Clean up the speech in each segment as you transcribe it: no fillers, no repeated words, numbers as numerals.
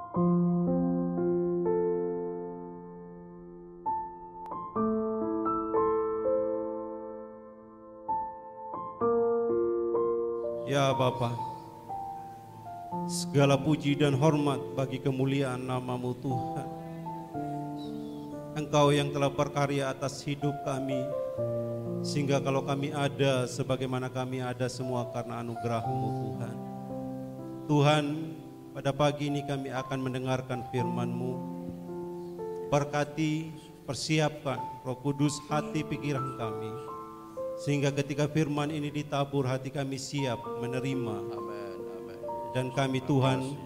Ya Bapa, segala puji dan hormat bagi kemuliaan nama-Mu Tuhan. Engkau yang telah berkarya atas hidup kami, sehingga kalau kami ada sebagaimana kami ada semua karena anugerah-Mu Tuhan. Tuhan, pada pagi ini kami akan mendengarkan firman-Mu. Berkati, persiapkan Roh Kudus hati pikiran kami, sehingga ketika firman ini ditabur hati kami siap menerima. Dan kami Tuhan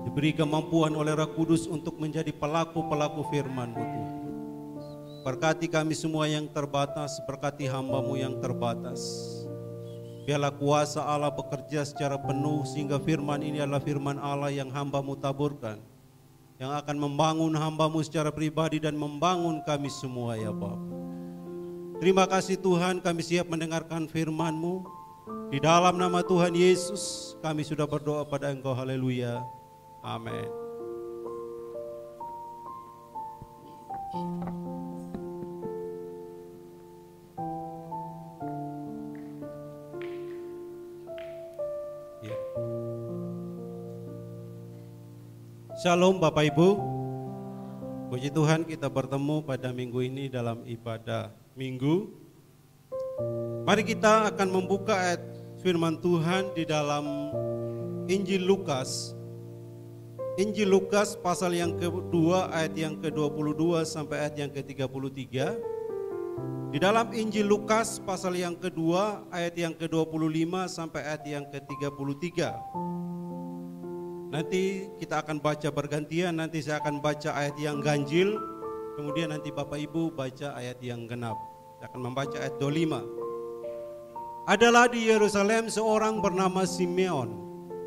diberi kemampuan oleh Roh Kudus untuk menjadi pelaku-pelaku firman-Mu Tuhan. Berkati kami semua yang terbatas, berkati hamba-Mu yang terbatas. Biarlah kuasa Allah bekerja secara penuh sehingga firman ini adalah firman Allah yang hamba-Mu taburkan, yang akan membangun hamba-Mu secara pribadi dan membangun kami semua ya Bapa. Terima kasih Tuhan, kami siap mendengarkan firman-Mu. Di dalam nama Tuhan Yesus kami sudah berdoa pada Engkau, haleluya, amin. Shalom Bapak Ibu, puji Tuhan kita bertemu pada minggu ini dalam ibadah minggu. Mari kita akan membuka ayat firman Tuhan di dalam Injil Lukas. Injil Lukas pasal yang kedua ayat yang ke-22 sampai ayat yang ke-33. Di dalam Injil Lukas pasal yang kedua ayat yang ke-25 sampai ayat yang ke-33. Nanti kita akan baca bergantian, nanti saya akan baca ayat yang ganjil, kemudian nanti Bapak Ibu baca ayat yang genap. Saya akan membaca ayat 25. Adalah di Yerusalem seorang bernama Simeon.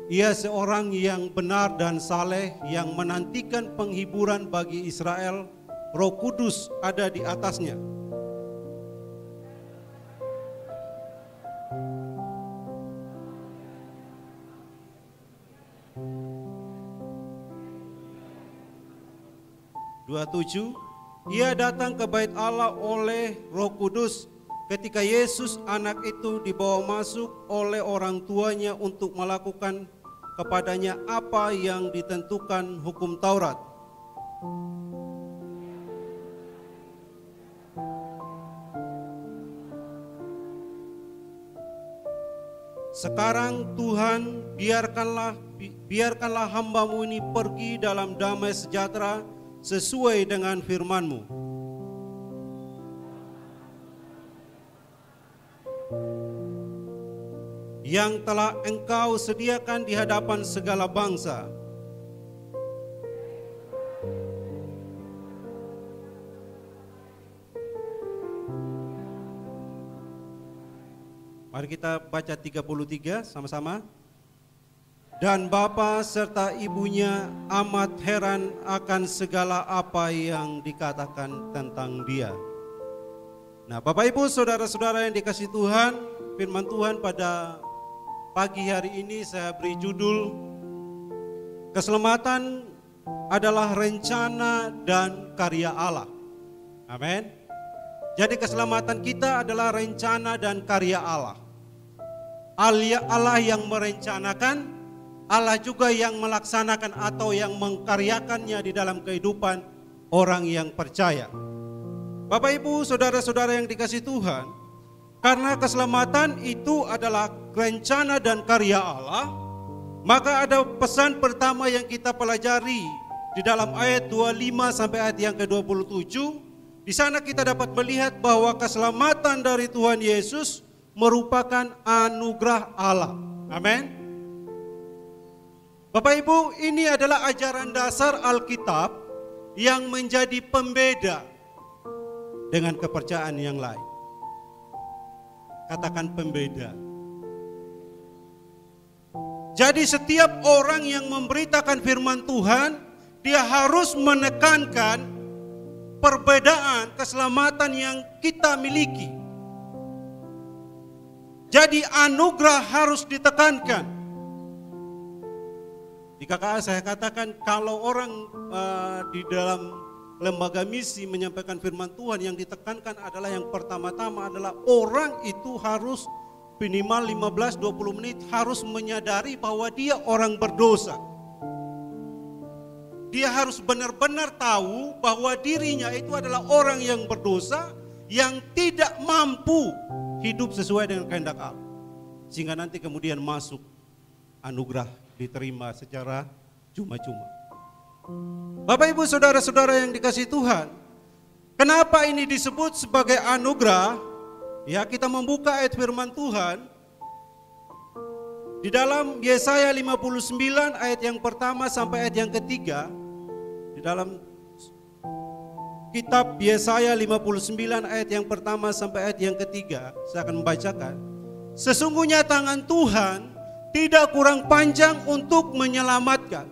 Ia seorang yang benar dan saleh yang menantikan penghiburan bagi Israel. Roh Kudus ada di atasnya. Ia datang ke bait Allah oleh Roh Kudus ketika Yesus anak itu dibawa masuk oleh orang tuanya untuk melakukan kepadanya apa yang ditentukan hukum Taurat. Sekarang Tuhan, biarkanlah hamba-Mu ini pergi dalam damai sejahtera sesuai dengan firman-Mu. Yang telah Engkau sediakan di hadapan segala bangsa. Mari kita baca 33 sama-sama. Dan bapa serta ibunya amat heran akan segala apa yang dikatakan tentang dia. Nah, Bapak Ibu, saudara-saudara yang dikasihi Tuhan, firman Tuhan pada pagi hari ini saya beri judul Keselamatan adalah rencana dan karya Allah. Amin. Jadi keselamatan kita adalah rencana dan karya Allah. Allah yang merencanakan, Allah juga yang melaksanakan atau yang mengkaryakannya di dalam kehidupan orang yang percaya. Bapak Ibu, saudara-saudara yang dikasihi Tuhan, karena keselamatan itu adalah rencana dan karya Allah, maka ada pesan pertama yang kita pelajari di dalam ayat 25 sampai ayat yang ke-27. Di sana kita dapat melihat bahwa keselamatan dari Tuhan Yesus merupakan anugerah Allah. Amin. Bapak Ibu, ini adalah ajaran dasar Alkitab yang menjadi pembeda dengan kepercayaan yang lain. Katakan pembeda. Jadi setiap orang yang memberitakan firman Tuhan, dia harus menekankan perbedaan keselamatan yang kita miliki. Jadi anugerah harus ditekankan. Di KKA saya katakan kalau orang di dalam lembaga misi menyampaikan firman Tuhan, yang ditekankan adalah yang pertama-tama adalah orang itu harus minimal 15-20 menit harus menyadari bahwa dia orang berdosa. Dia harus benar-benar tahu bahwa dirinya itu adalah orang yang berdosa, yang tidak mampu hidup sesuai dengan kehendak Allah. Sehingga nanti kemudian masuk anugerah, diterima secara cuma-cuma. Bapak Ibu saudara-saudara yang dikasihi Tuhan, kenapa ini disebut sebagai anugerah? Ya, kita membuka ayat firman Tuhan di dalam Yesaya 59 ayat yang pertama sampai ayat yang ketiga. Di dalam kitab Yesaya 59 ayat yang pertama sampai ayat yang ketiga, saya akan membacakan. Sesungguhnya tangan Tuhan tidak kurang panjang untuk menyelamatkan,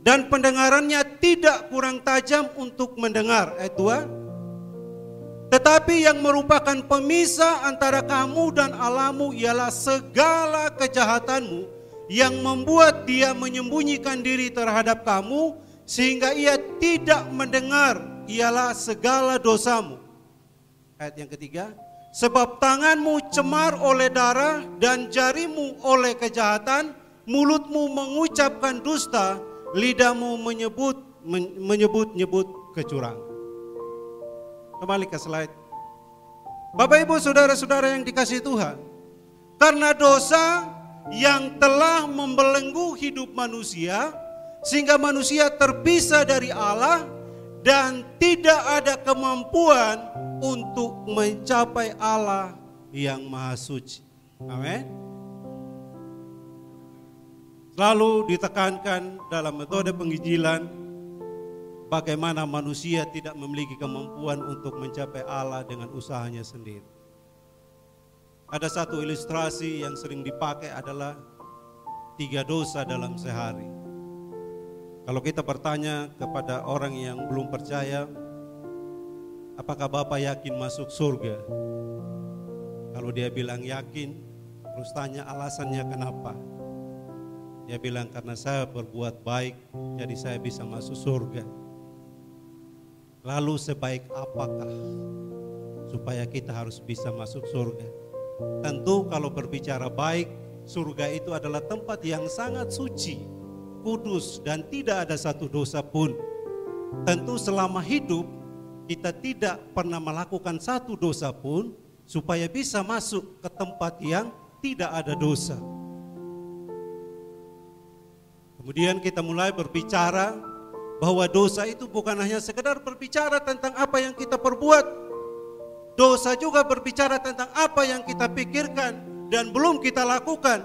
dan pendengarannya tidak kurang tajam untuk mendengar. Ayat 2. Tetapi yang merupakan pemisah antara kamu dan Allahmu ialah segala kejahatanmu, yang membuat dia menyembunyikan diri terhadap kamu, sehingga ia tidak mendengar, ialah segala dosamu. Ayat yang ketiga. Sebab tanganmu cemar oleh darah dan jarimu oleh kejahatan, mulutmu mengucapkan dusta, lidahmu menyebut-nyebut kecurangan. Kembali ke slide. Bapak Ibu saudara-saudara yang dikasihi Tuhan, karena dosa yang telah membelenggu hidup manusia, sehingga manusia terpisah dari Allah dan tidak ada kemampuan untuk mencapai Allah yang Maha Suci. Amin. Selalu ditekankan dalam metode penginjilan bagaimana manusia tidak memiliki kemampuan untuk mencapai Allah dengan usahanya sendiri. Ada satu ilustrasi yang sering dipakai adalah 3 dosa dalam sehari. Kalau kita bertanya kepada orang yang belum percaya, apakah Bapak yakin masuk surga? Kalau dia bilang yakin, terus tanya alasannya kenapa. Dia bilang karena saya berbuat baik, jadi saya bisa masuk surga. Lalu sebaik apakah supaya kita harus bisa masuk surga? Tentu kalau berbicara baik, surga itu adalah tempat yang sangat suci, kudus, dan tidak ada satu dosa pun. Tentu selama hidup kita tidak pernah melakukan satu dosa pun supaya bisa masuk ke tempat yang tidak ada dosa. Kemudian kita mulai berbicara bahwa dosa itu bukan hanya sekedar berbicara tentang apa yang kita perbuat. Dosa juga berbicara tentang apa yang kita pikirkan dan belum kita lakukan.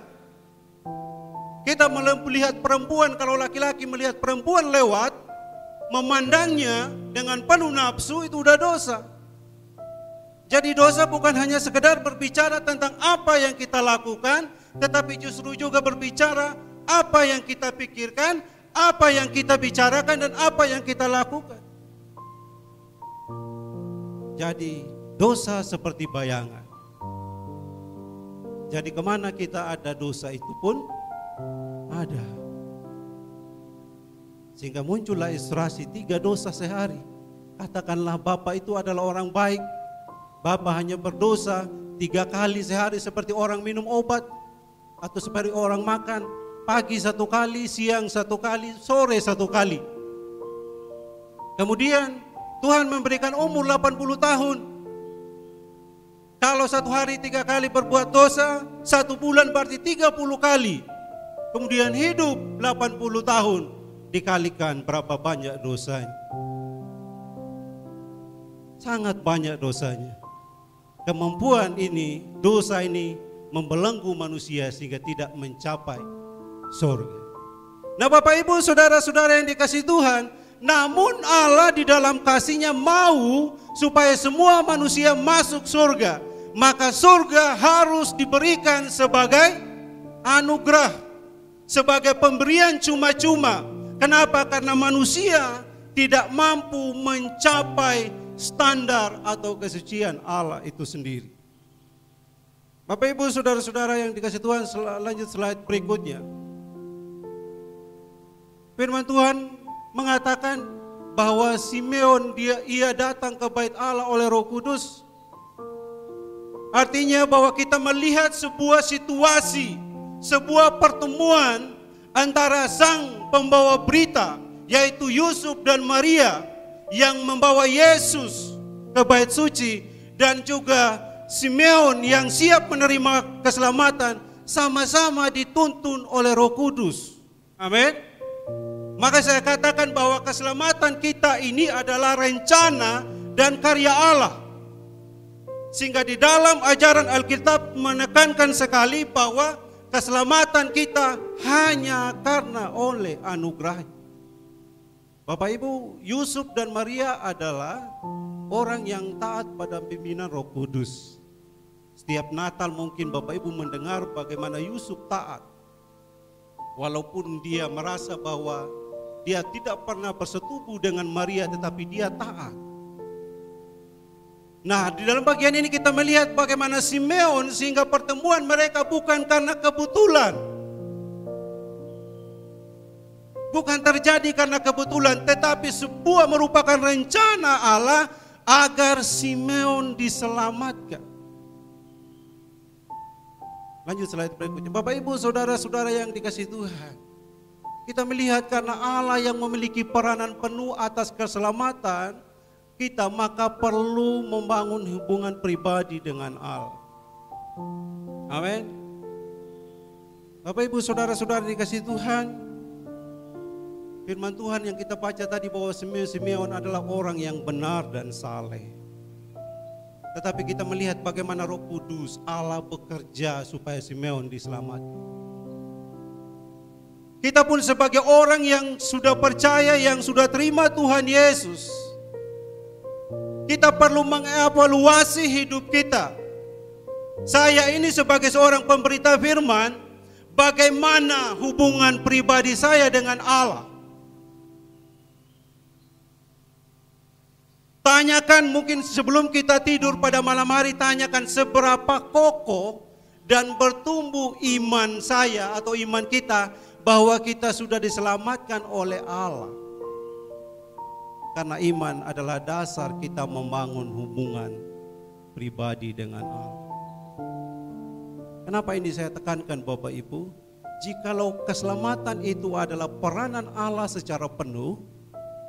Kita melihat perempuan, kalau laki-laki melihat perempuan lewat, memandangnya dengan penuh nafsu, itu udah dosa. Jadi dosa bukan hanya sekedar berbicara tentang apa yang kita lakukan, tetapi justru juga berbicara apa yang kita pikirkan, apa yang kita bicarakan, dan apa yang kita lakukan. Jadi dosa seperti bayangan. Jadi kemana kita ada dosa itu pun ada. Sehingga muncullah ilustrasi 3 dosa sehari. Katakanlah Bapak itu adalah orang baik. Bapak hanya berdosa 3 kali sehari seperti orang minum obat. Atau seperti orang makan. Pagi 1 kali, siang 1 kali, sore 1 kali. Kemudian Tuhan memberikan umur 80 tahun. Kalau 1 hari 3 kali berbuat dosa, 1 bulan berarti 30 kali. Kemudian hidup 80 tahun, dikalikan berapa banyak dosanya. Sangat banyak dosanya. Kemampuan ini, dosa ini membelenggu manusia sehingga tidak mencapai surga. Nah Bapak Ibu saudara-saudara yang dikasihi Tuhan, namun Allah di dalam kasih-Nya mau supaya semua manusia masuk surga. Maka surga harus diberikan sebagai anugerah, sebagai pemberian cuma-cuma. Kenapa? Karena manusia tidak mampu mencapai standar atau kesucian Allah itu sendiri. Bapak Ibu saudara-saudara yang dikasihi Tuhan, lanjut slide berikutnya. Firman Tuhan mengatakan bahwa Simeon ia datang ke bait Allah oleh Roh Kudus. Artinya bahwa kita melihat sebuah situasi, sebuah pertemuan antara sang pembawa berita, yaitu Yusuf dan Maria yang membawa Yesus ke bait suci, dan juga Simeon yang siap menerima keselamatan, sama-sama dituntun oleh Roh Kudus. Amin. Maka saya katakan bahwa keselamatan kita ini adalah rencana dan karya Allah. Sehingga di dalam ajaran Alkitab menekankan sekali bahwa keselamatan kita hanya karena oleh anugerah. Bapak Ibu, Yusuf dan Maria adalah orang yang taat pada pimpinan Roh Kudus. Setiap Natal mungkin Bapak Ibu mendengar bagaimana Yusuf taat. Walaupun dia merasa bahwa dia tidak pernah bersetubuh dengan Maria, tetapi dia taat. Nah, di dalam bagian ini kita melihat bagaimana Simeon, sehingga pertemuan mereka bukan karena kebetulan. Bukan terjadi karena kebetulan, tetapi sebuah merupakan rencana Allah agar Simeon diselamatkan. Lanjut slide berikutnya. Bapak Ibu, saudara-saudara yang dikasihi Tuhan, kita melihat karena Allah yang memiliki peranan penuh atas keselamatan kita, maka perlu membangun hubungan pribadi dengan Allah. Amin. Bapak Ibu, saudara-saudara dikasihi Tuhan, firman Tuhan yang kita baca tadi bahwa Simeon adalah orang yang benar dan saleh. Tetapi kita melihat bagaimana Roh Kudus Allah bekerja supaya Simeon diselamatkan. Kita pun sebagai orang yang sudah percaya, yang sudah terima Tuhan Yesus, kita perlu mengevaluasi hidup kita. Saya ini sebagai seorang pemberita firman, bagaimana hubungan pribadi saya dengan Allah? Tanyakan mungkin sebelum kita tidur pada malam hari, tanyakan seberapa kokoh dan bertumbuh iman saya atau iman kita bahwa kita sudah diselamatkan oleh Allah. Karena iman adalah dasar kita membangun hubungan pribadi dengan Allah. Kenapa ini saya tekankan Bapak Ibu? Jikalau keselamatan itu adalah peranan Allah secara penuh,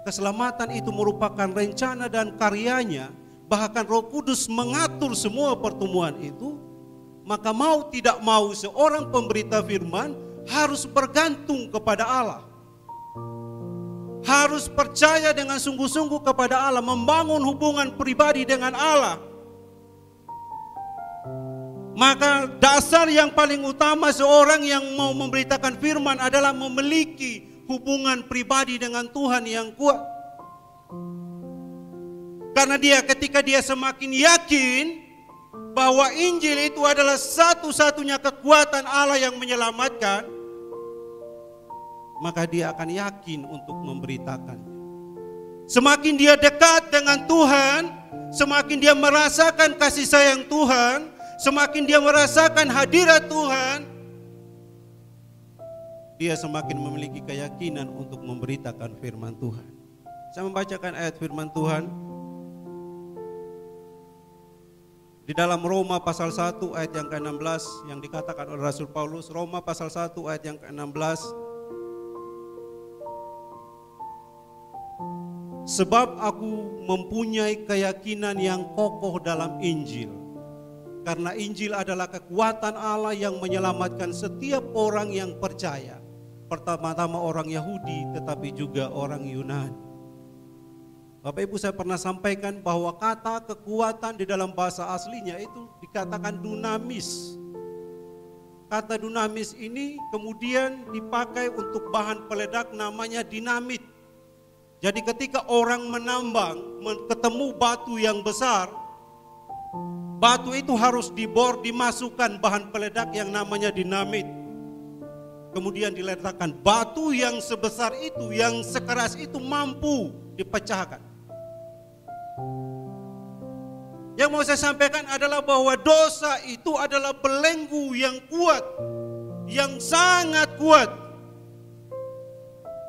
keselamatan itu merupakan rencana dan karyanya, bahkan Roh Kudus mengatur semua pertemuan itu, maka mau tidak mau seorang pemberita firman harus bergantung kepada Allah. Harus percaya dengan sungguh-sungguh kepada Allah, membangun hubungan pribadi dengan Allah. Maka dasar yang paling utama seorang yang mau memberitakan firman adalah memiliki hubungan pribadi dengan Tuhan yang kuat. Karena ketika dia semakin yakin bahwa Injil itu adalah satu-satunya kekuatan Allah yang menyelamatkan, maka dia akan yakin untuk memberitakannya. Semakin dia dekat dengan Tuhan, semakin dia merasakan kasih sayang Tuhan, semakin dia merasakan hadirat Tuhan, dia semakin memiliki keyakinan untuk memberitakan firman Tuhan. Saya membacakan ayat firman Tuhan di dalam Roma pasal 1 ayat yang ke-16 yang dikatakan oleh Rasul Paulus. Roma pasal 1 ayat yang ke-16. Sebab aku mempunyai keyakinan yang kokoh dalam Injil. Karena Injil adalah kekuatan Allah yang menyelamatkan setiap orang yang percaya. Pertama-tama orang Yahudi, tetapi juga orang Yunani. Bapak Ibu, saya pernah sampaikan bahwa kata kekuatan di dalam bahasa aslinya itu dikatakan dunamis. Kata dunamis ini kemudian dipakai untuk bahan peledak namanya dinamit. Jadi ketika orang menambang, ketemu batu yang besar, batu itu harus dibor, dimasukkan bahan peledak yang namanya dinamit. Kemudian diletakkan, batu yang sebesar itu, yang sekeras itu mampu dipecahkan. Yang mau saya sampaikan adalah bahwa dosa itu adalah belenggu yang kuat, yang sangat kuat.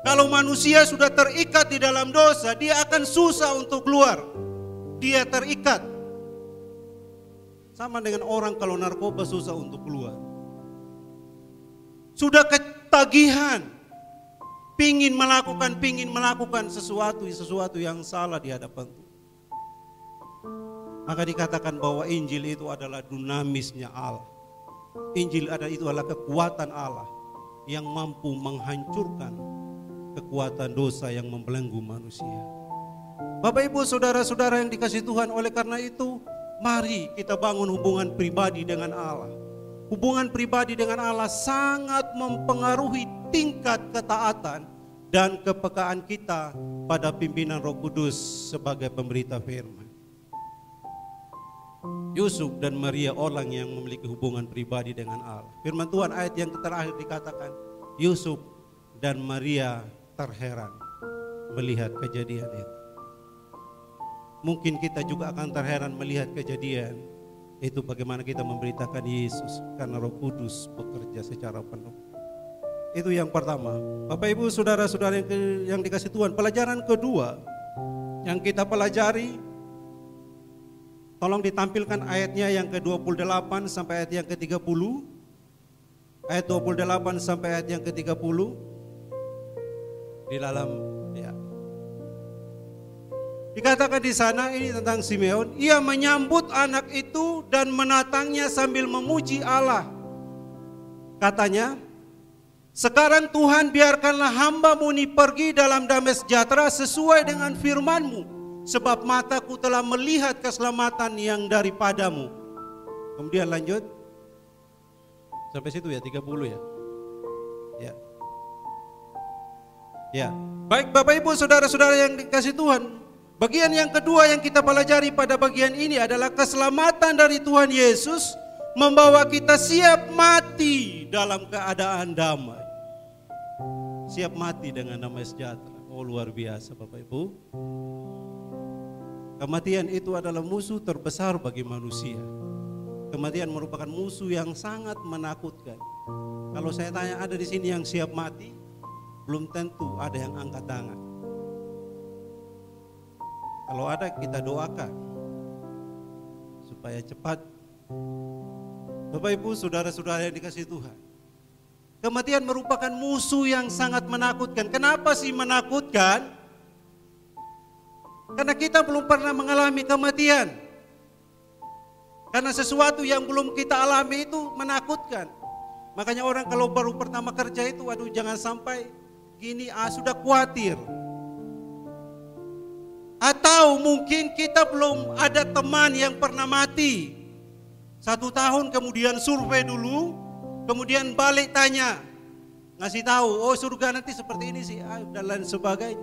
Kalau manusia sudah terikat di dalam dosa, dia akan susah untuk keluar. Dia terikat. Sama dengan orang kalau narkoba susah untuk keluar. Sudah ketagihan, pingin melakukan sesuatu yang salah di hadapan Tuhan. Maka dikatakan bahwa Injil itu adalah dinamisnya Allah. Injil itu adalah kekuatan Allah yang mampu menghancurkan kekuatan dosa yang membelenggu manusia. Bapak Ibu saudara-saudara yang dikasihi Tuhan, oleh karena itu mari kita bangun hubungan pribadi dengan Allah. Hubungan pribadi dengan Allah sangat mempengaruhi tingkat ketaatan dan kepekaan kita pada pimpinan Roh Kudus sebagai pemberita firman. Yusuf dan Maria orang yang memiliki hubungan pribadi dengan Allah. Firman Tuhan ayat yang terakhir dikatakan, Yusuf dan Maria terheran melihat kejadian itu. Mungkin kita juga akan terheran melihat kejadian itu, bagaimana kita memberitakan Yesus karena Roh Kudus bekerja secara penuh. Itu yang pertama. Bapak Ibu saudara-saudara yang dikasihi Tuhan, pelajaran kedua yang kita pelajari, tolong ditampilkan ayatnya yang ke-28 sampai ayat yang ke-30. Ayat 28 sampai ayat yang ke-30. Di dalam ya. Dikatakan di sana ini tentang Simeon, ia menyambut anak itu dan menatangnya sambil memuji Allah. Katanya, sekarang Tuhan biarkanlah hamba-Mu ini pergi dalam damai sejahtera sesuai dengan firman-Mu, sebab mataku telah melihat keselamatan yang daripada-Mu. Kemudian lanjut. Sampai situ ya, 30 ya. Ya. Ya. Baik Bapak Ibu saudara-saudara yang dikasihi Tuhan, bagian yang kedua yang kita pelajari pada bagian ini adalah keselamatan dari Tuhan Yesus membawa kita siap mati dalam keadaan damai. Siap mati dengan damai sejahtera. Oh luar biasa Bapak Ibu. Kematian itu adalah musuh terbesar bagi manusia. Kematian merupakan musuh yang sangat menakutkan. Kalau saya tanya ada di sini yang siap mati, belum tentu ada yang angkat tangan. Kalau ada kita doakan supaya cepat. Bapak Ibu saudara-saudara yang dikasihi Tuhan, kematian merupakan musuh yang sangat menakutkan. Kenapa sih menakutkan? Karena kita belum pernah mengalami kematian. Karena sesuatu yang belum kita alami itu menakutkan. Makanya orang kalau baru pertama kerja itu, aduh jangan sampai gini, sudah khawatir. Atau mungkin kita belum ada teman yang pernah mati. 1 tahun kemudian survei dulu, kemudian balik tanya, ngasih tahu, oh surga nanti seperti ini sih, dan lain sebagainya.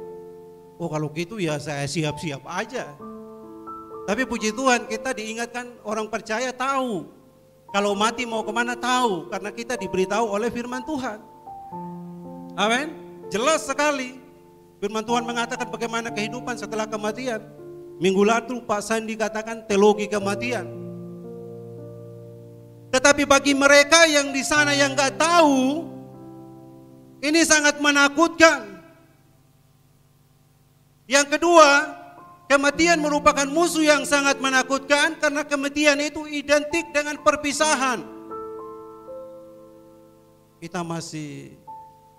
Oh kalau gitu ya saya siap-siap aja. Tapi puji Tuhan kita diingatkan, orang percaya tahu. Kalau mati mau kemana tahu, karena kita diberitahu oleh firman Tuhan. Amin. Jelas sekali. Firman Tuhan mengatakan bagaimana kehidupan setelah kematian. Minggu lalu Pak Sandi katakan teologi kematian. Tetapi bagi mereka yang di sana yang nggak tahu, ini sangat menakutkan. Yang kedua, kematian merupakan musuh yang sangat menakutkan karena kematian itu identik dengan perpisahan. Kita masih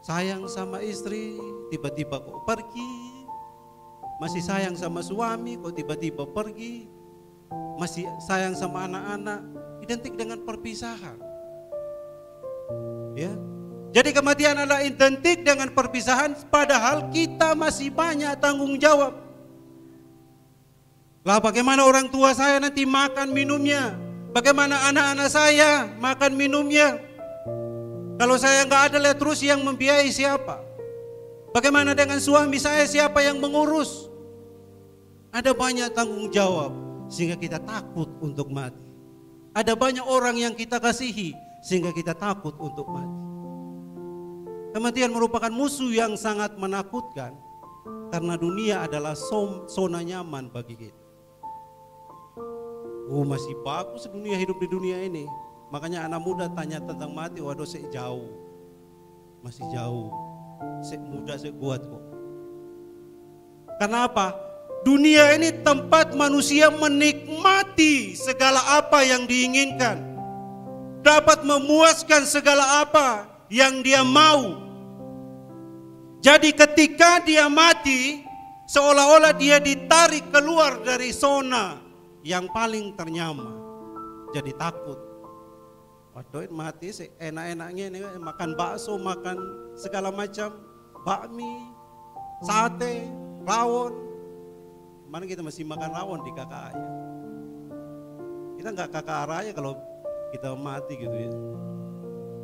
sayang sama istri, tiba-tiba kok pergi. Masih sayang sama suami, kok tiba-tiba pergi. Masih sayang sama anak-anak, identik dengan perpisahan. Ya. Jadi kematian adalah identik dengan perpisahan, padahal kita masih banyak tanggung jawab. Lah bagaimana orang tua saya nanti makan minumnya? Bagaimana anak-anak saya makan minumnya? Kalau saya nggak ada, terus yang membiayai siapa? Bagaimana dengan suami saya, siapa yang mengurus? Ada banyak tanggung jawab sehingga kita takut untuk mati. Ada banyak orang yang kita kasihi sehingga kita takut untuk mati. Kematian merupakan musuh yang sangat menakutkan karena dunia adalah zona nyaman bagi kita. Oh masih bagus dunia, hidup di dunia ini. Makanya anak muda tanya tentang mati, waduh jauh. Masih jauh. muda kuat kok. Kenapa? Dunia ini tempat manusia menikmati segala apa yang diinginkan, dapat memuaskan segala apa yang dia mau. Jadi ketika dia mati, seolah-olah dia ditarik keluar dari zona yang paling ternyaman. Jadi takut. Waduh, mati enak-enaknya ini makan bakso, makan segala macam, bakmi, sate, rawon. Mana kita masih makan rawon di KKA ya? Kita nggak KKA raya kalau kita mati gitu ya.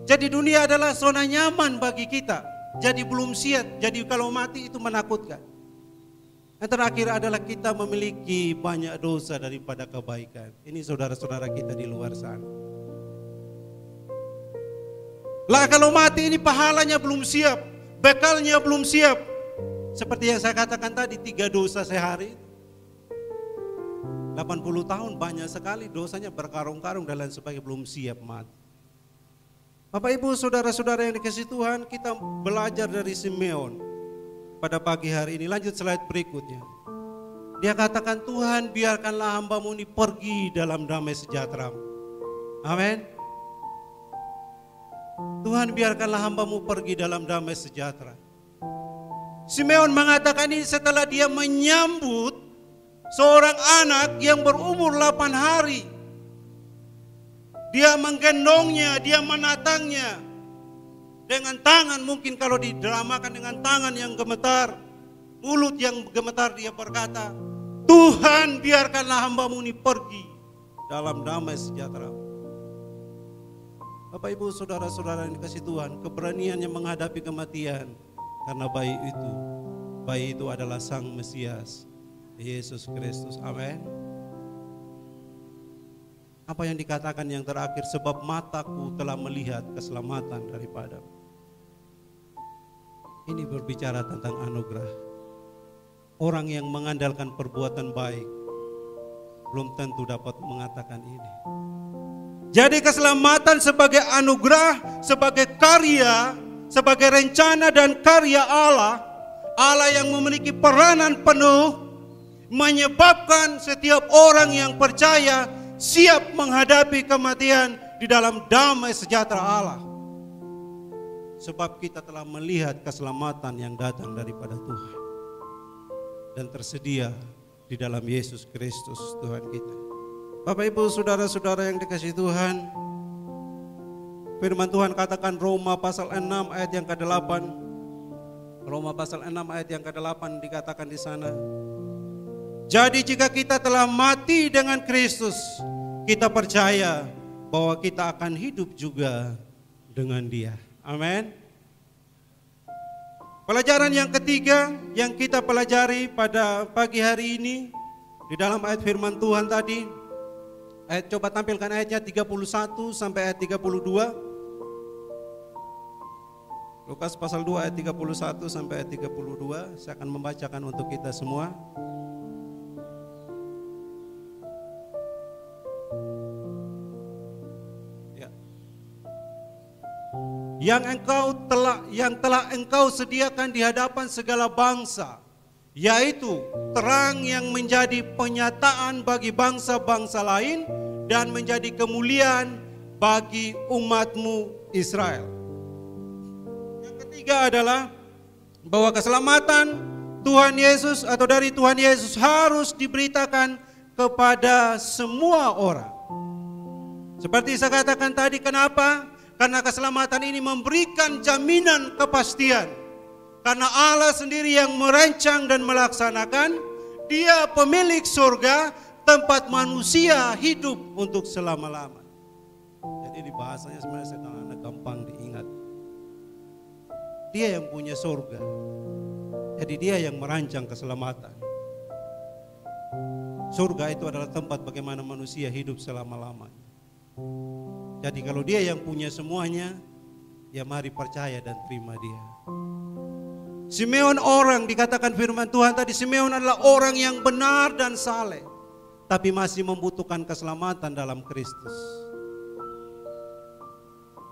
Jadi dunia adalah zona nyaman bagi kita. Jadi belum siap, jadi kalau mati itu menakutkan. Yang terakhir adalah kita memiliki banyak dosa daripada kebaikan. Ini saudara-saudara kita di luar sana. Lah kalau mati ini pahalanya belum siap, bekalnya belum siap. Seperti yang saya katakan tadi, 3 dosa sehari. 80 tahun banyak sekali dosanya berkarung-karung dan lain sebagainya, belum siap mati. Bapak Ibu saudara-saudara yang dikasihi Tuhan, kita belajar dari Simeon pada pagi hari ini. Lanjut slide berikutnya. Dia katakan, Tuhan biarkanlah hamba-Mu ini pergi dalam damai sejahtera. Amin. Tuhan biarkanlah hamba-Mu pergi dalam damai sejahtera. Simeon mengatakan ini setelah dia menyambut seorang anak yang berumur 8 hari. Dia menggendongnya, dia menatangnya dengan tangan, mungkin kalau didramakan dengan tangan yang gemetar, mulut yang gemetar, dia berkata, Tuhan biarkanlah hamba-Mu ini pergi dalam damai sejahtera. Bapak Ibu saudara-saudara yang dikasihi Tuhan, keberaniannya menghadapi kematian karena bayi itu adalah Sang Mesias, Yesus Kristus. Amin. Apa yang dikatakan yang terakhir, sebab mataku telah melihat keselamatan daripada-Mu. Ini berbicara tentang anugerah. Orang yang mengandalkan perbuatan baik belum tentu dapat mengatakan ini. Jadi keselamatan sebagai anugerah, sebagai karya, sebagai rencana dan karya Allah, Allah yang memiliki peranan penuh, menyebabkan setiap orang yang percaya siap menghadapi kematian di dalam damai sejahtera Allah. Sebab kita telah melihat keselamatan yang datang daripada Tuhan dan tersedia di dalam Yesus Kristus Tuhan kita. Bapak Ibu saudara-saudara yang dikasihi Tuhan, firman Tuhan katakan Roma pasal 6 ayat yang ke-8. Roma pasal 6 ayat yang ke-8 dikatakan di sana. Jadi jika kita telah mati dengan Kristus, kita percaya bahwa kita akan hidup juga dengan Dia. Amin. Pelajaran yang ketiga yang kita pelajari pada pagi hari ini di dalam ayat firman Tuhan tadi. Coba tampilkan ayatnya 31 sampai ayat 32. Lukas pasal 2 ayat 31 sampai ayat 32. Saya akan membacakan untuk kita semua. Yang telah engkau sediakan di hadapan segala bangsa, yaitu terang yang menjadi penyataan bagi bangsa-bangsa lain dan menjadi kemuliaan bagi umat-Mu Israel. Yang ketiga adalah bahwa keselamatan Tuhan Yesus atau dari Tuhan Yesus harus diberitakan kepada semua orang. Seperti saya katakan tadi, kenapa? Karena keselamatan ini memberikan jaminan kepastian. Karena Allah sendiri yang merancang dan melaksanakan, Dia pemilik surga, tempat manusia hidup untuk selama-lama. Jadi di bahasanya sebenarnya sederhana, gampang diingat. Dia yang punya surga. Jadi Dia yang merancang keselamatan. Surga itu adalah tempat bagaimana manusia hidup selama-lamanya. Jadi kalau Dia yang punya semuanya, ya mari percaya dan terima Dia. Simeon orang, dikatakan firman Tuhan tadi, Simeon adalah orang yang benar dan saleh, tapi masih membutuhkan keselamatan dalam Kristus.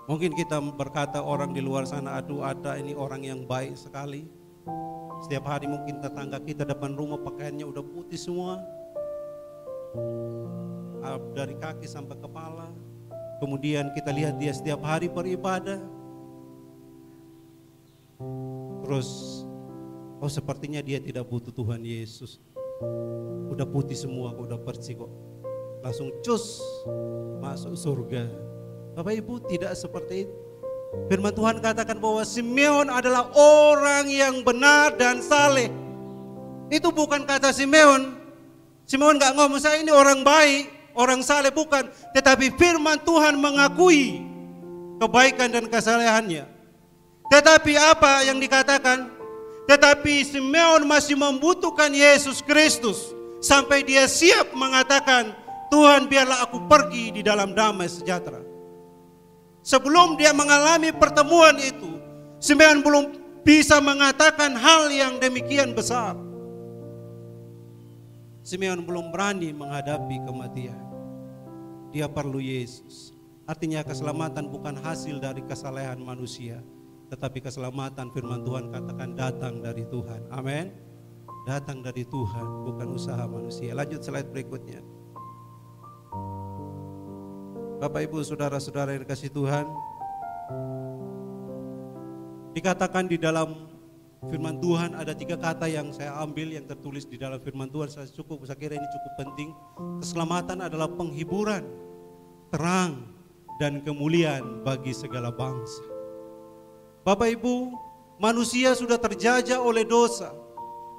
Mungkin kita berkata orang di luar sana, aduh ada ini orang yang baik sekali. Setiap hari mungkin tetangga kita depan rumah pakaiannya udah putih semua. Dari kaki sampai kepala. Kemudian kita lihat dia setiap hari beribadah. Terus, oh sepertinya dia tidak butuh Tuhan Yesus. Udah putih semua, udah bersih kok. Langsung cus masuk surga. Bapak Ibu, tidak seperti itu. Firman Tuhan katakan bahwa Simeon adalah orang yang benar dan saleh. Itu bukan kata Simeon. Simeon gak ngomong saya ini orang baik, orang saleh, bukan. Tetapi firman Tuhan mengakui kebaikan dan kesalehannya. Tetapi apa yang dikatakan? Tetapi Simeon masih membutuhkan Yesus Kristus. Sampai dia siap mengatakan, Tuhan biarlah aku pergi di dalam damai sejahtera. Sebelum dia mengalami pertemuan itu, Simeon belum bisa mengatakan hal yang demikian besar. Simeon belum berani menghadapi kematian. Dia perlu Yesus. Artinya keselamatan bukan hasil dari kesalehan manusia, tetapi keselamatan firman Tuhan katakan datang dari Tuhan. Amin. Datang dari Tuhan, bukan usaha manusia. Lanjut slide berikutnya. Bapak Ibu saudara-saudara yang dikasihi Tuhan, dikatakan di dalam firman Tuhan ada 3 kata yang saya ambil yang tertulis di dalam firman Tuhan. Saya kira ini cukup penting. Keselamatan adalah penghiburan, terang, dan kemuliaan bagi segala bangsa. Bapak Ibu, manusia sudah terjajah oleh dosa.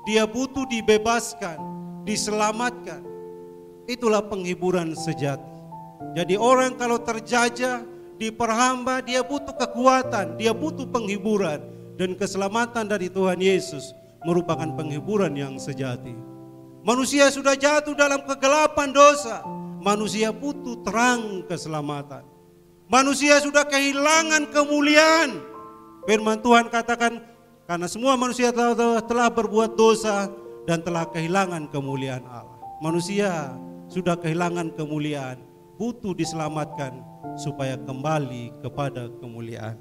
Dia butuh dibebaskan, diselamatkan. Itulah penghiburan sejati. Jadi orang kalau terjajah, diperhamba, dia butuh kekuatan, dia butuh penghiburan. Dan keselamatan dari Tuhan Yesus merupakan penghiburan yang sejati. Manusia sudah jatuh dalam kegelapan dosa. Manusia butuh terang keselamatan. Manusia sudah kehilangan kemuliaan. Firman Tuhan katakan, karena semua manusia telah berbuat dosa dan telah kehilangan kemuliaan Allah. Manusia sudah kehilangan kemuliaan, butuh diselamatkan supaya kembali kepada kemuliaan.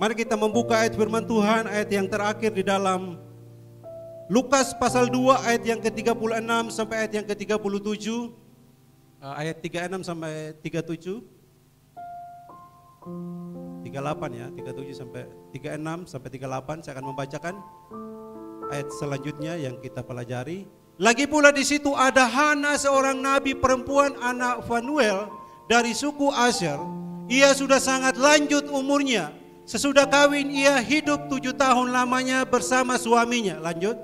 Mari kita membuka ayat firman Tuhan, ayat yang terakhir di dalam Lukas pasal 2 ayat yang ke-36 sampai ayat yang ke-37. Ayat 36 sampai 37. 38 ya, 37 sampai 36 sampai 38. Saya akan membacakan ayat selanjutnya yang kita pelajari. Lagi pula di situ ada Hana, seorang nabi perempuan anak Fanuel dari suku Asher. Ia sudah sangat lanjut umurnya. Sesudah kawin ia hidup 7 tahun lamanya bersama suaminya. Lanjut.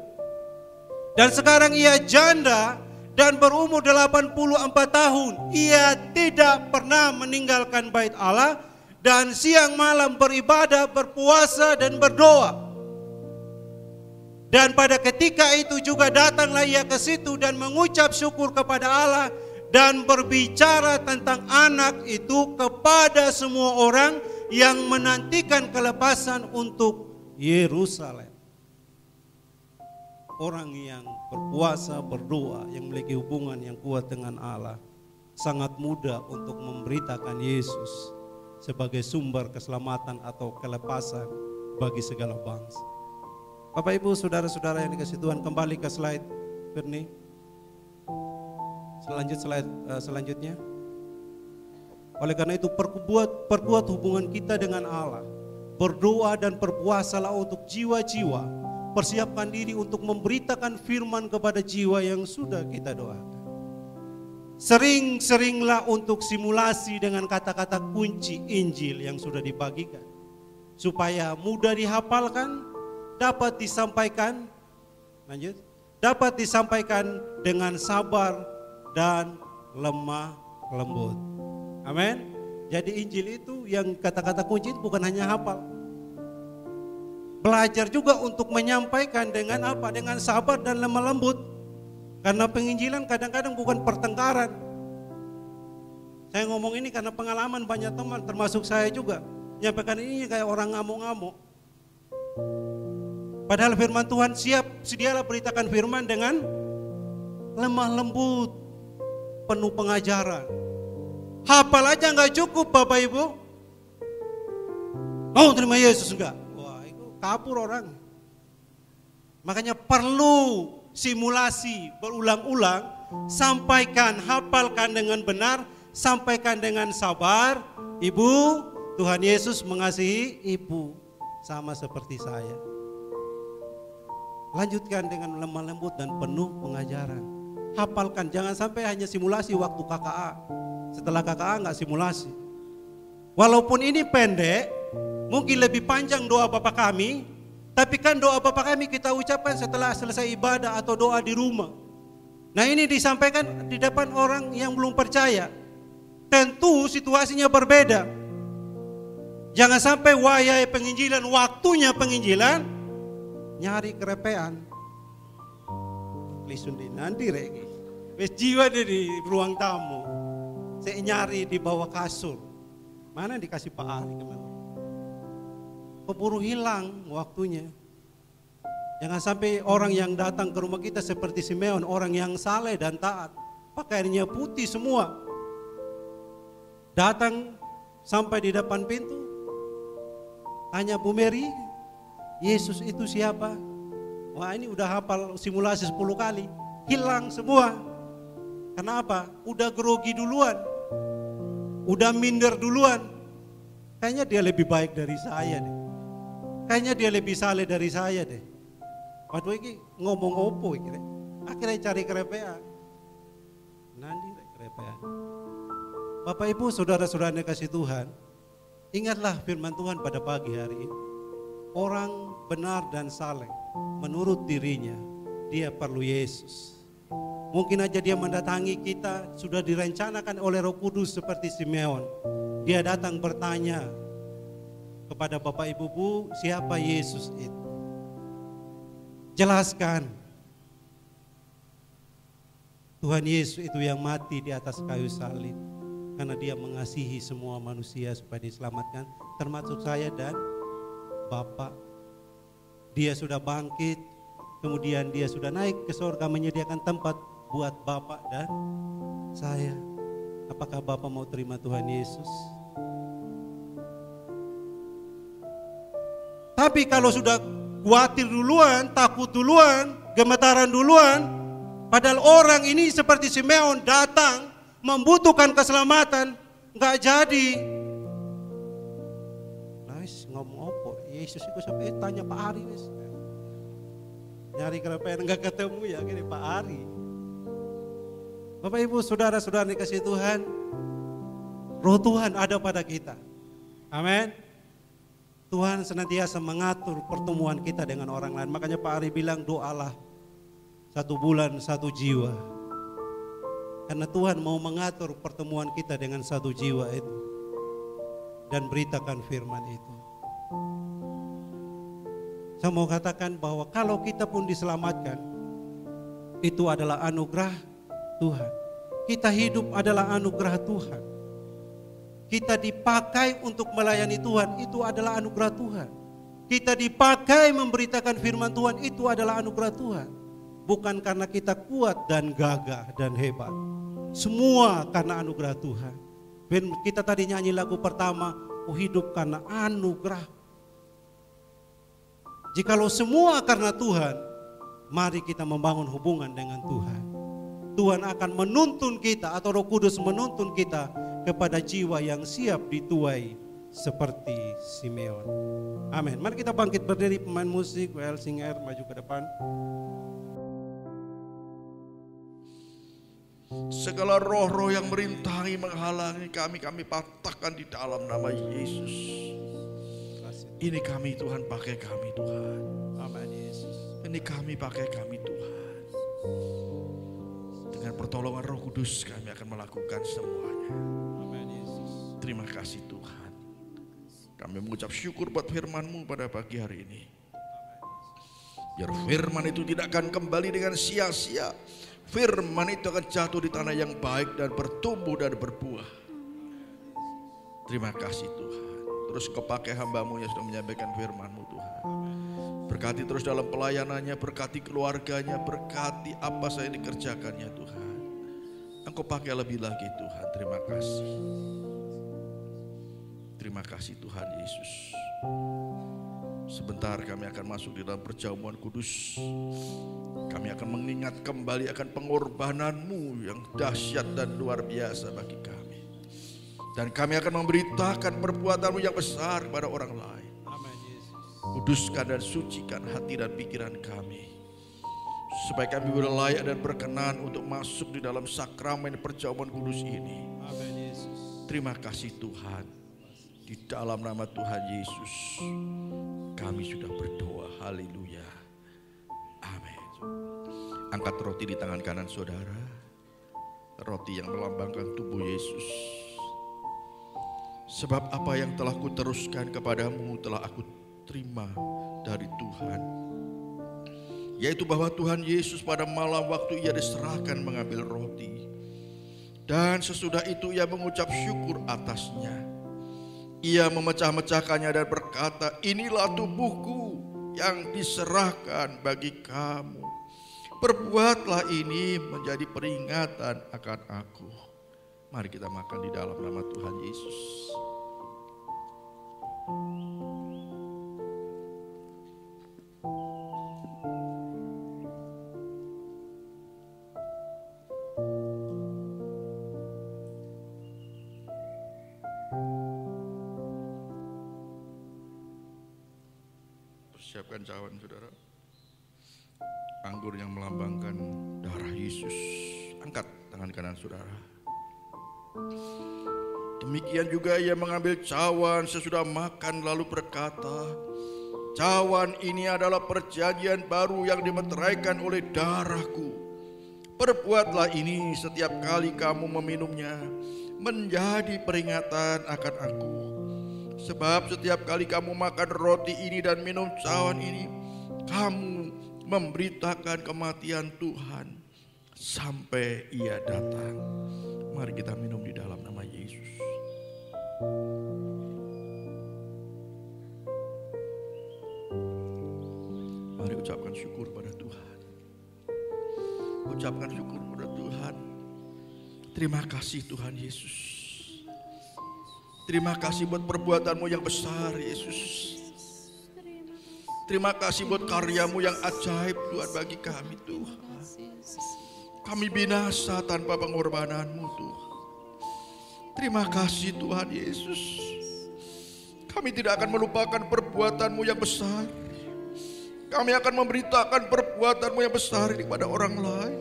Dan sekarang ia janda dan berumur 84 tahun. Ia tidak pernah meninggalkan bait Allah dan siang malam beribadah, berpuasa dan berdoa. Dan pada ketika itu juga datanglah ia ke situ dan mengucap syukur kepada Allah dan berbicara tentang anak itu kepada semua orang yang menantikan kelepasan untuk Yerusalem. Orang yang berpuasa, berdoa, yang memiliki hubungan yang kuat dengan Allah sangat mudah untuk memberitakan Yesus sebagai sumber keselamatan atau kelepasan bagi segala bangsa. Bapak Ibu saudara-saudara yang dikasihi Tuhan, kembali ke slide Firni. Slide selanjutnya. Oleh karena itu perkuat hubungan kita dengan Allah. Berdoa dan berpuasalah untuk jiwa-jiwa. Persiapkan diri untuk memberitakan firman kepada jiwa yang sudah kita doakan. Sering-seringlah untuk simulasi dengan kata-kata kunci Injil yang sudah dibagikan. Supaya mudah dihafalkan, dapat disampaikan, lanjut, dapat disampaikan dengan sabar dan lemah lembut. Amin. Jadi Injil itu yang kata-kata kunci itu bukan hanya hafal. Belajar juga untuk menyampaikan dengan apa? Dengan sabar dan lemah lembut. Karena penginjilan kadang-kadang bukan pertengkaran. Saya ngomong ini karena pengalaman banyak teman, termasuk saya juga. Menyampaikan ini kayak orang ngamuk-ngamuk. Padahal firman Tuhan sedialah beritakan firman dengan lemah lembut, penuh pengajaran. Hafal aja nggak cukup Bapak Ibu. Mau terima Yesus enggak? Wah, itu kabur orang. Makanya perlu simulasi berulang-ulang, sampaikan, hafalkan dengan benar, sampaikan dengan sabar. Ibu, Tuhan Yesus mengasihi ibu sama seperti saya. Lanjutkan dengan lemah lembut dan penuh pengajaran. Hafalkan, jangan sampai hanya simulasi waktu KKA. Setelah KKA enggak simulasi. Walaupun ini pendek, mungkin lebih panjang doa Bapa kami, tapi kan doa Bapa kami kita ucapkan setelah selesai ibadah atau doa di rumah. Nah ini disampaikan di depan orang yang belum percaya. Tentu situasinya berbeda. Jangan sampai wayai penginjilan, waktunya penginjilan, nyari kerepean. Lisun di nanti regi. Wes jiwa di ruang tamu. Saya nyari di bawah kasur. Mana dikasih Pak Ari kemarin? Keburu hilang waktunya. Jangan sampai orang yang datang ke rumah kita seperti Simeon, orang yang saleh dan taat, pakaiannya putih semua. Datang sampai di depan pintu, tanya Bu Mary, Yesus itu siapa? Wah ini udah hafal simulasi 10 kali, hilang semua. Kenapa? Udah grogi duluan, udah minder duluan. Kayaknya dia lebih baik dari saya deh. Kayaknya dia lebih saleh dari saya deh. Waduh ini ngomong opo ini. Akhirnya cari kerepean. Nanti kerepean. Bapak Ibu saudara-saudara yang kasih Tuhan, ingatlah firman Tuhan pada pagi hari ini. Orang benar dan saleh menurut dirinya, dia perlu Yesus. Mungkin aja dia mendatangi kita, sudah direncanakan oleh Roh Kudus seperti Simeon. Dia datang bertanya kepada Bapak Ibu, Bu, siapa Yesus itu? Jelaskan. Tuhan Yesus itu yang mati di atas kayu salib. Karena dia mengasihi semua manusia supaya diselamatkan, termasuk saya dan Bapak. Dia sudah bangkit, kemudian dia sudah naik ke surga menyediakan tempat buat Bapak dan saya. Apakah Bapak mau terima Tuhan Yesus? Tapi kalau sudah khawatir duluan, takut duluan, gemetaran duluan, padahal orang ini seperti Simeon datang membutuhkan keselamatan, nggak jadi. Nice, ngomong apa? Yesus itu sampai tanya Pak Ari, nyari kerepean nggak ketemu ya, gini Pak Ari. Bapak Ibu saudara-saudara dikasih Tuhan, Roh Tuhan ada pada kita. Amin. Tuhan senantiasa mengatur pertemuan kita dengan orang lain. Makanya Pak Ari bilang doalah 1 bulan 1 jiwa. Karena Tuhan mau mengatur pertemuan kita dengan 1 jiwa itu. Dan beritakan firman itu. Saya mau katakan bahwa kalau kita pun diselamatkan, itu adalah anugerah Tuhan. Kita hidup adalah anugerah Tuhan. Kita dipakai untuk melayani Tuhan, itu adalah anugerah Tuhan. Kita dipakai memberitakan firman Tuhan, itu adalah anugerah Tuhan. Bukan karena kita kuat dan gagah dan hebat. Semua karena anugerah Tuhan. Kita tadi nyanyi lagu pertama, "Ku hidup karena anugerah." Jikalau semua karena Tuhan, mari kita membangun hubungan dengan Tuhan. Tuhan akan menuntun kita, atau Roh Kudus menuntun kita kepada jiwa yang siap dituai seperti Simeon. Amin. Mari kita bangkit berdiri, pemain musik, WL Singer maju ke depan. Segala roh-roh yang merintangi, menghalangi kami patahkan di dalam nama Yesus. Ini kami Tuhan, pakai kami Tuhan. Amin Yesus. Ini kami, pakai kami Tuhan. Dengan pertolongan Roh Kudus kami akan melakukan semuanya. Amin Yesus. Terima kasih Tuhan. Kami mengucap syukur buat firman-Mu pada pagi hari ini. Biar firman itu tidak akan kembali dengan sia-sia. Firman itu akan jatuh di tanah yang baik dan bertumbuh dan berbuah. Terima kasih Tuhan. Terus Kau pakai hamba-Mu yang sudah menyampaikan firman-Mu Tuhan. Berkati terus dalam pelayanannya, berkati keluarganya, berkati apa saja yang dikerjakannya Tuhan. Engkau pakai lebih lagi Tuhan. Terima kasih. Terima kasih Tuhan Yesus. Sebentar kami akan masuk di dalam perjamuan kudus. Kami akan mengingat kembali akan pengorbananmu yang dahsyat dan luar biasa bagi kami. Dan kami akan memberitakan perbuatanmu yang besar kepada orang lain. Kuduskan dan sucikan hati dan pikiran kami, supaya kami boleh layak dan berkenan untuk masuk di dalam sakramen perjamuan kudus ini. Terima kasih Tuhan. Di dalam nama Tuhan Yesus kami sudah berdoa. Haleluya. Amin. Angkat roti di tangan kanan saudara. Roti yang melambangkan tubuh Yesus. Sebab apa yang telah kuteruskan kepadamu telah aku terima dari Tuhan, yaitu bahwa Tuhan Yesus pada malam waktu ia diserahkan mengambil roti, dan sesudah itu ia mengucap syukur atasnya. Ia memecah-mecahkannya dan berkata, inilah tubuhku yang diserahkan bagi kamu. Perbuatlah ini menjadi peringatan akan aku. Mari kita makan di dalam nama Tuhan Yesus. Persiapkan cawan saudara. Anggur yang melambangkan darah Yesus. Angkat tangan kanan saudara. Demikian juga ia mengambil cawan sesudah makan lalu berkata, cawan ini adalah perjanjian baru yang dimeteraikan oleh darahku. Perbuatlah ini setiap kali kamu meminumnya menjadi peringatan akan aku. Sebab setiap kali kamu makan roti ini dan minum cawan ini, kamu memberitakan kematian Tuhan sampai ia datang. Mari kita minum di dalam nama Yesus. Mari ucapkan syukur pada Tuhan. Ucapkan syukur pada Tuhan. Terima kasih Tuhan Yesus. Terima kasih buat perbuatanmu yang besar Yesus. Terima kasih buat karyamu yang ajaib Tuhan bagi kami Tuhan. Kami binasa tanpa pengorbananmu Tuhan. Terima kasih Tuhan Yesus. Kami tidak akan melupakan perbuatanmu yang besar. Kami akan memberitakan perbuatanmu yang besar ini kepada orang lain,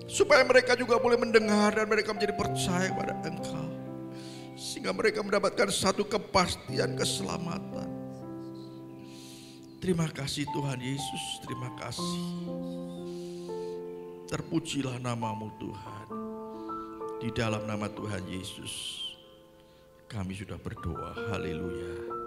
supaya mereka juga boleh mendengar dan mereka menjadi percaya pada Engkau, sehingga mereka mendapatkan satu kepastian keselamatan. Terima kasih Tuhan Yesus, terima kasih. Terpujilah namamu Tuhan. Di dalam nama Tuhan Yesus kami sudah berdoa. Haleluya.